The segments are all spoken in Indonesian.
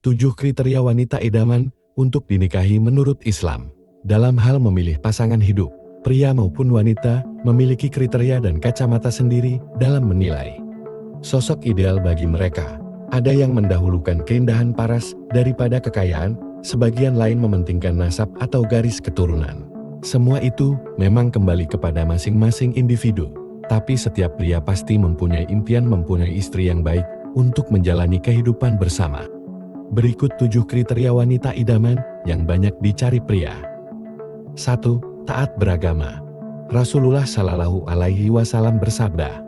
7 kriteria wanita idaman untuk dinikahi menurut Islam. Dalam hal memilih pasangan hidup, pria maupun wanita memiliki kriteria dan kacamata sendiri dalam menilai sosok ideal bagi mereka. Ada yang mendahulukan keindahan paras daripada kekayaan, sebagian lain mementingkan nasab atau garis keturunan. Semua itu memang kembali kepada masing-masing individu, tapi setiap pria pasti mempunyai impian mempunyai istri yang baik untuk menjalani kehidupan bersama. Berikut 7 kriteria wanita idaman yang banyak dicari pria. 1. Taat beragama. Rasulullah Shallallahu Alaihi Wasallam bersabda,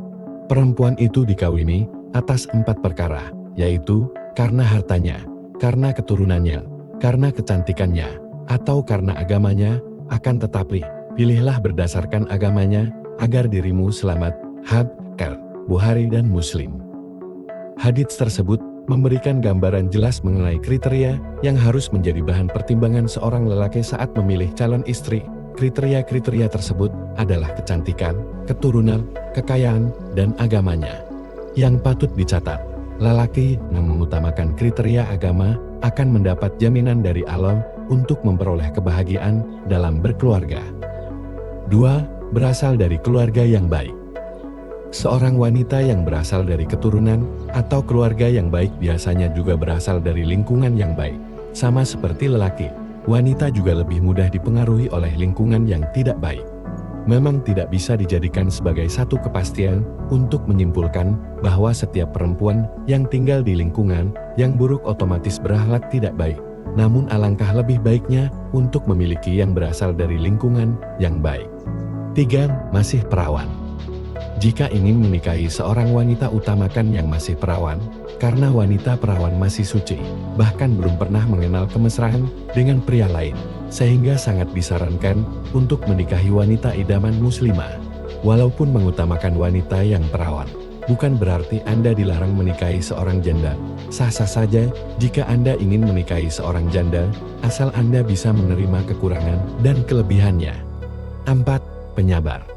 perempuan itu dikawini atas 4 perkara, yaitu karena hartanya, karena keturunannya, karena kecantikannya, atau karena agamanya. Akan tetapi, pilihlah berdasarkan agamanya agar dirimu selamat. Bukhari dan Muslim. Hadits tersebut memberikan gambaran jelas mengenai kriteria yang harus menjadi bahan pertimbangan seorang lelaki saat memilih calon istri. Kriteria-kriteria tersebut adalah kecantikan, keturunan, kekayaan, dan agamanya. Yang patut dicatat, lelaki yang mengutamakan kriteria agama akan mendapat jaminan dari Allah untuk memperoleh kebahagiaan dalam berkeluarga. 2. Berasal dari keluarga yang baik. Seorang wanita yang berasal dari keturunan atau keluarga yang baik biasanya juga berasal dari lingkungan yang baik. Sama seperti lelaki, wanita juga lebih mudah dipengaruhi oleh lingkungan yang tidak baik. Memang tidak bisa dijadikan sebagai satu kepastian untuk menyimpulkan bahwa setiap perempuan yang tinggal di lingkungan yang buruk otomatis berakhlak tidak baik. Namun alangkah lebih baiknya untuk memiliki yang berasal dari lingkungan yang baik. 3. Masih perawan. Jika ingin menikahi seorang wanita, utamakan yang masih perawan, karena wanita perawan masih suci, bahkan belum pernah mengenal kemesraan dengan pria lain, sehingga sangat disarankan untuk menikahi wanita idaman muslimah. Walaupun mengutamakan wanita yang perawan, bukan berarti Anda dilarang menikahi seorang janda. Sah-sah saja jika Anda ingin menikahi seorang janda, asal Anda bisa menerima kekurangan dan kelebihannya. 4. Penyabar.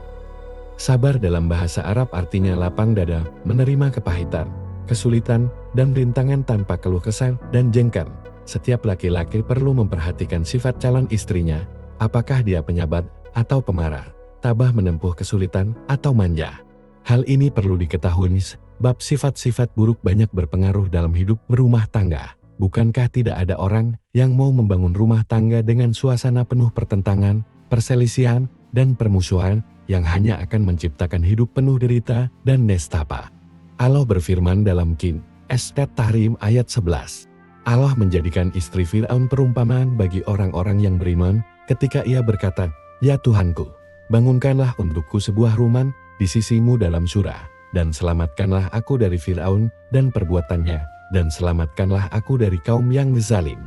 Sabar dalam bahasa Arab artinya lapang dada, menerima kepahitan, kesulitan, dan rintangan tanpa keluh kesah dan jengkel. Setiap laki-laki perlu memperhatikan sifat calon istrinya, apakah dia penyabar atau pemarah, tabah menempuh kesulitan atau manja. Hal ini perlu diketahui, sebab sifat-sifat buruk banyak berpengaruh dalam hidup berumah tangga. Bukankah tidak ada orang yang mau membangun rumah tangga dengan suasana penuh pertentangan, perselisihan, dan permusuhan, yang hanya akan menciptakan hidup penuh derita dan nestapa. Allah berfirman dalam Surat Tahrim ayat 11. Allah menjadikan istri Fir'aun perumpamaan bagi orang-orang yang beriman ketika ia berkata, "Ya Tuhanku, bangunkanlah untukku sebuah rumah di sisimu dalam surga, dan selamatkanlah aku dari Fir'aun dan perbuatannya, dan selamatkanlah aku dari kaum yang zalim."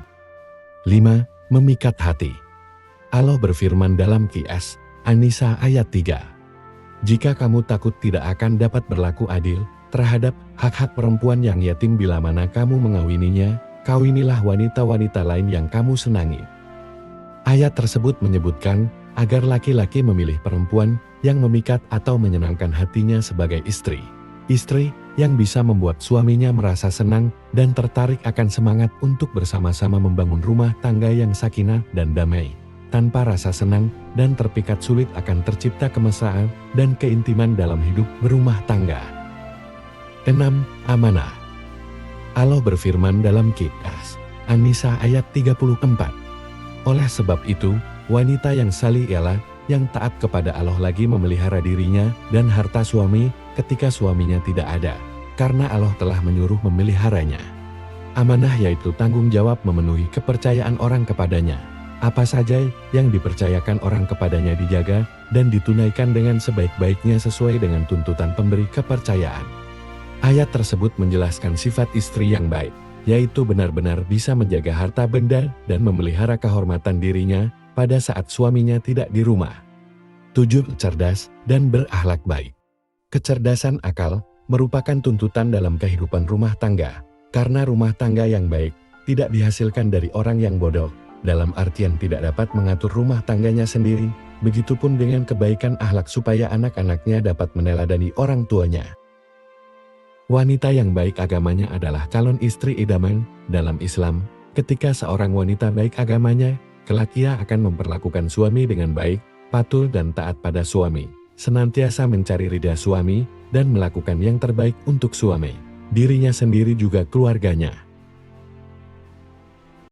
5. Memikat hati. Allah berfirman dalam Surat An-Nisa ayat 3. Jika kamu takut tidak akan dapat berlaku adil terhadap hak-hak perempuan yang yatim bila mana kamu mengawininya, kawinilah wanita-wanita lain yang kamu senangi. Ayat tersebut menyebutkan agar laki-laki memilih perempuan yang memikat atau menyenangkan hatinya sebagai istri. Istri yang bisa membuat suaminya merasa senang dan tertarik akan semangat untuk bersama-sama membangun rumah tangga yang sakinah dan damai. Tanpa rasa senang dan terpikat sulit akan tercipta kemesraan dan keintiman dalam hidup berumah tangga. 6. Amanah. Allah berfirman dalam Surat An-Nisa ayat 34. Oleh sebab itu, wanita yang salih ialah yang taat kepada Allah lagi memelihara dirinya dan harta suami ketika suaminya tidak ada, karena Allah telah menyuruh memeliharanya. Amanah yaitu tanggung jawab memenuhi kepercayaan orang kepadanya. Apa saja yang dipercayakan orang kepadanya dijaga dan ditunaikan dengan sebaik-baiknya sesuai dengan tuntutan pemberi kepercayaan. Ayat tersebut menjelaskan sifat istri yang baik, yaitu benar-benar bisa menjaga harta benda dan memelihara kehormatan dirinya pada saat suaminya tidak di rumah. 7. Cerdas dan berakhlak baik. Kecerdasan akal merupakan tuntutan dalam kehidupan rumah tangga, karena rumah tangga yang baik tidak dihasilkan dari orang yang bodoh, dalam artian tidak dapat mengatur rumah tangganya sendiri, begitupun dengan kebaikan akhlak supaya anak-anaknya dapat meneladani orang tuanya. Wanita yang baik agamanya adalah calon istri idaman. Dalam Islam, ketika seorang wanita baik agamanya, kelak ia akan memperlakukan suami dengan baik, patuh dan taat pada suami, senantiasa mencari ridha suami, dan melakukan yang terbaik untuk suami, dirinya sendiri juga keluarganya.